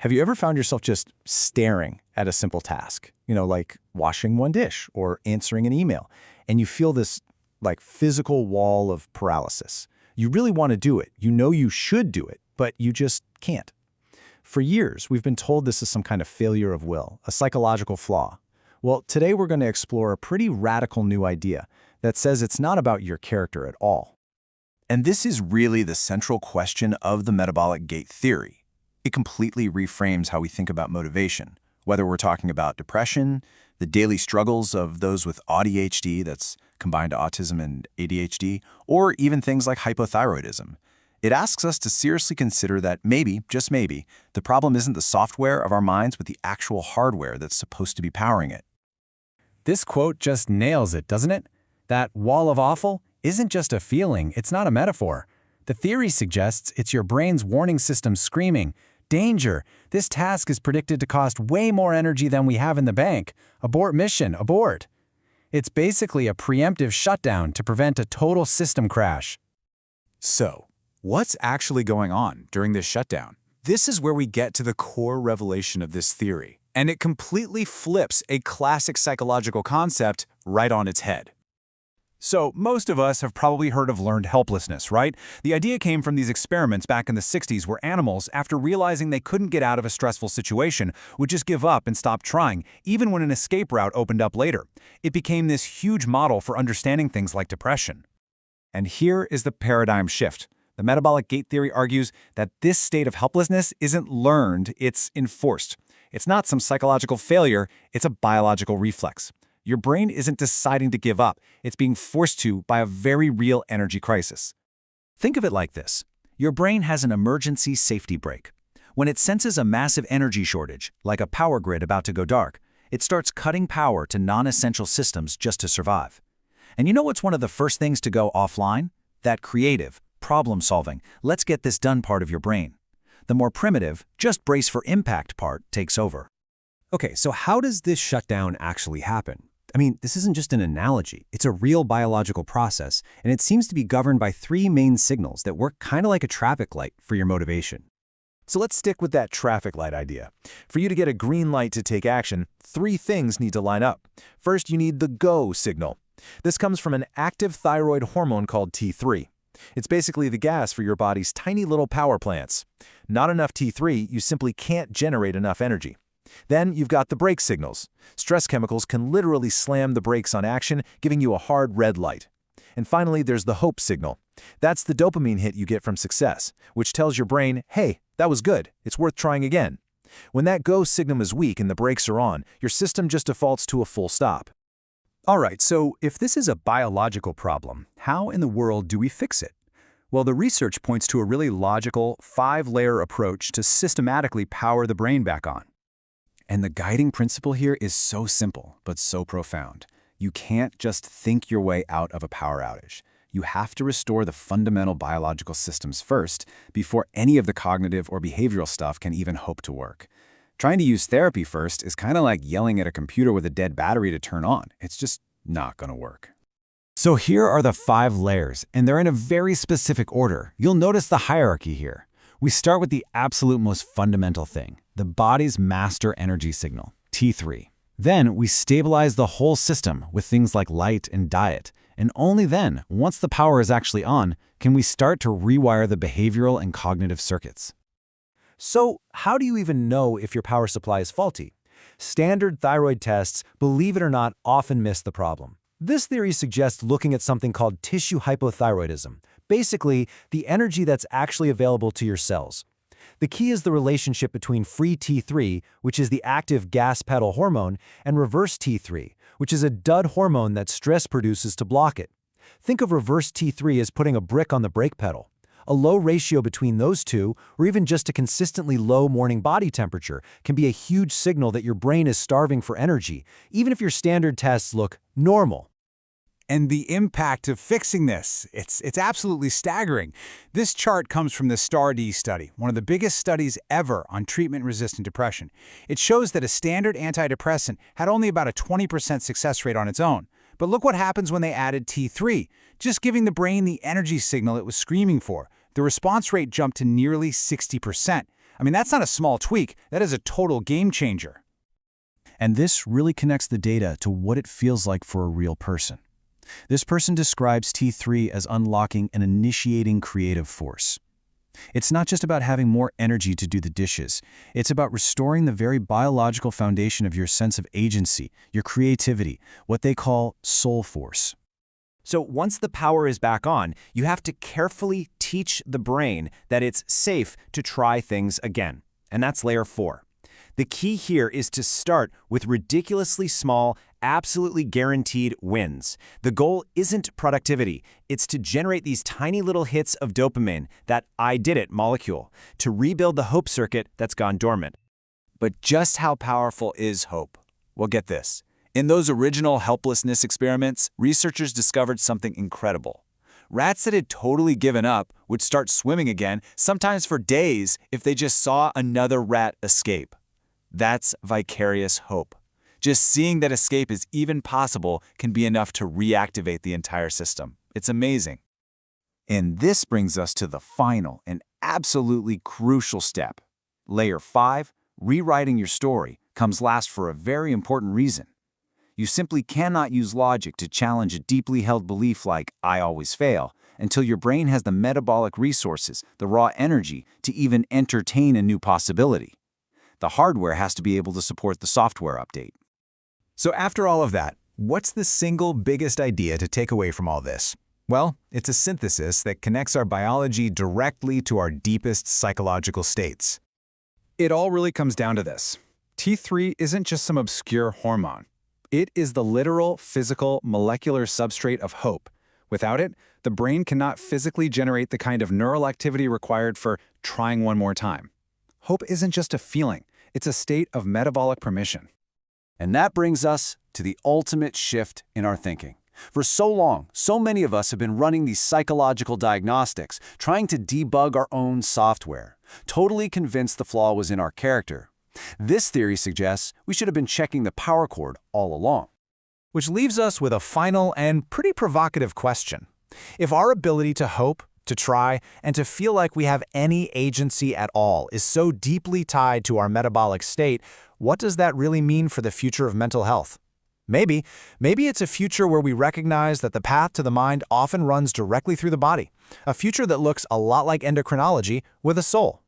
Have you ever found yourself just staring at a simple task, like washing one dish or answering an email, and you feel this physical wall of paralysis? You really want to do it. You know you should do it, but you just can't. For years, we've been told this is some kind of failure of will, a psychological flaw. Well, today we're going to explore a pretty radical new idea that says it's not about your character at all. And this is really the central question of the metabolic gate theory. It completely reframes how we think about motivation, whether we're talking about depression, the daily struggles of those with ADHD, that's combined autism and ADHD, or even things like hypothyroidism. It asks us to seriously consider that maybe, just maybe, the problem isn't the software of our minds but the actual hardware that's supposed to be powering it. This quote just nails it, doesn't it? That wall of awful isn't just a feeling, it's not a metaphor. The theory suggests it's your brain's warning system screaming, "Danger! This task is predicted to cost way more energy than we have in the bank. Abort mission, abort." It's basically a preemptive shutdown to prevent a total system crash. So, what's actually going on during this shutdown? This is where we get to the core revelation of this theory, and it completely flips a classic psychological concept right on its head. So, most of us have probably heard of learned helplessness, right? The idea came from these experiments back in the 60s where animals, after realizing they couldn't get out of a stressful situation, would just give up and stop trying, even when an escape route opened up later. It became this huge model for understanding things like depression. And here is the paradigm shift. The metabolic gate theory argues that this state of helplessness isn't learned, it's enforced. It's not some psychological failure, it's a biological reflex. Your brain isn't deciding to give up, it's being forced to by a very real energy crisis. Think of it like this. Your brain has an emergency safety brake. When it senses a massive energy shortage, like a power grid about to go dark, it starts cutting power to non-essential systems just to survive. And you know what's one of the first things to go offline? That creative, problem-solving, let's get this done part of your brain. The more primitive, just brace for impact part takes over. Okay, so how does this shutdown actually happen? I mean, this isn't just an analogy. It's a real biological process, and it seems to be governed by three main signals that work kind of like a traffic light for your motivation. So let's stick with that traffic light idea. For you to get a green light to take action, three things need to line up. First, you need the go signal. This comes from an active thyroid hormone called T3. It's basically the gas for your body's tiny little power plants. Not enough T3, you simply can't generate enough energy. Then you've got the brake signals. Stress chemicals can literally slam the brakes on action, giving you a hard red light. And finally, there's the hope signal. That's the dopamine hit you get from success, which tells your brain, hey, that was good, it's worth trying again. When that go signal is weak and the brakes are on, your system just defaults to a full stop. All right, so if this is a biological problem, how in the world do we fix it? Well, the research points to a really logical, 5-layer approach to systematically power the brain back on. And the guiding principle here is so simple, but so profound. You can't just think your way out of a power outage. You have to restore the fundamental biological systems first before any of the cognitive or behavioral stuff can even hope to work. Trying to use therapy first is kind of like yelling at a computer with a dead battery to turn on. It's just not going to work. So here are the 5 layers, and they're in a very specific order. You'll notice the hierarchy here. We start with the absolute most fundamental thing, the body's master energy signal, T3. Then we stabilize the whole system with things like light and diet. And only then, once the power is actually on, can we start to rewire the behavioral and cognitive circuits. So, how do you even know if your power supply is faulty? Standard thyroid tests, believe it or not, often miss the problem. This theory suggests looking at something called tissue hypothyroidism, basically the energy that's actually available to your cells. The key is the relationship between free T3, which is the active gas pedal hormone, and reverse T3, which is a dud hormone that stress produces to block it. Think of reverse T3 as putting a brick on the brake pedal. A low ratio between those two, or even just a consistently low morning body temperature, can be a huge signal that your brain is starving for energy, even if your standard tests look normal. And the impact of fixing this, it's absolutely staggering. This chart comes from the STAR-D study, one of the biggest studies ever on treatment-resistant depression. It shows that a standard antidepressant had only about a 20% success rate on its own. But look what happens when they added T3, just giving the brain the energy signal it was screaming for. The response rate jumped to nearly 60%. I mean, that's not a small tweak. That is a total game changer. And this really connects the data to what it feels like for a real person. This person describes T3 as unlocking an initiating creative force. It's not just about having more energy to do the dishes. It's about restoring the very biological foundation of your sense of agency, your creativity, what they call soul force. So once the power is back on, you have to carefully teach the brain that it's safe to try things again. And that's layer 4. The key here is to start with ridiculously small, absolutely guaranteed wins. The goal isn't productivity. It's to generate these tiny little hits of dopamine, that I did it molecule, to rebuild the hope circuit that's gone dormant. But just how powerful is hope? Well, get this. In those original helplessness experiments, researchers discovered something incredible. Rats that had totally given up would start swimming again, sometimes for days, if they just saw another rat escape. That's vicarious hope. Just seeing that escape is even possible can be enough to reactivate the entire system. It's amazing. And this brings us to the final and absolutely crucial step. Layer 5, rewriting your story, comes last for a very important reason. You simply cannot use logic to challenge a deeply held belief like, I always fail, until your brain has the metabolic resources, the raw energy, to even entertain a new possibility. The hardware has to be able to support the software update. So after all of that, what's the single biggest idea to take away from all this? Well, it's a synthesis that connects our biology directly to our deepest psychological states. It all really comes down to this. T3 isn't just some obscure hormone. It is the literal, physical, molecular substrate of hope. Without it, the brain cannot physically generate the kind of neural activity required for trying one more time. Hope isn't just a feeling, it's a state of metabolic permission. And that brings us to the ultimate shift in our thinking. For so long, so many of us have been running these psychological diagnostics, trying to debug our own software, totally convinced the flaw was in our character. This theory suggests we should have been checking the power cord all along. Which leaves us with a final and pretty provocative question. If our ability to hope, to try, and to feel like we have any agency at all is so deeply tied to our metabolic state, what does that really mean for the future of mental health? Maybe it's a future where we recognize that the path to the mind often runs directly through the body, a future that looks a lot like endocrinology with a soul.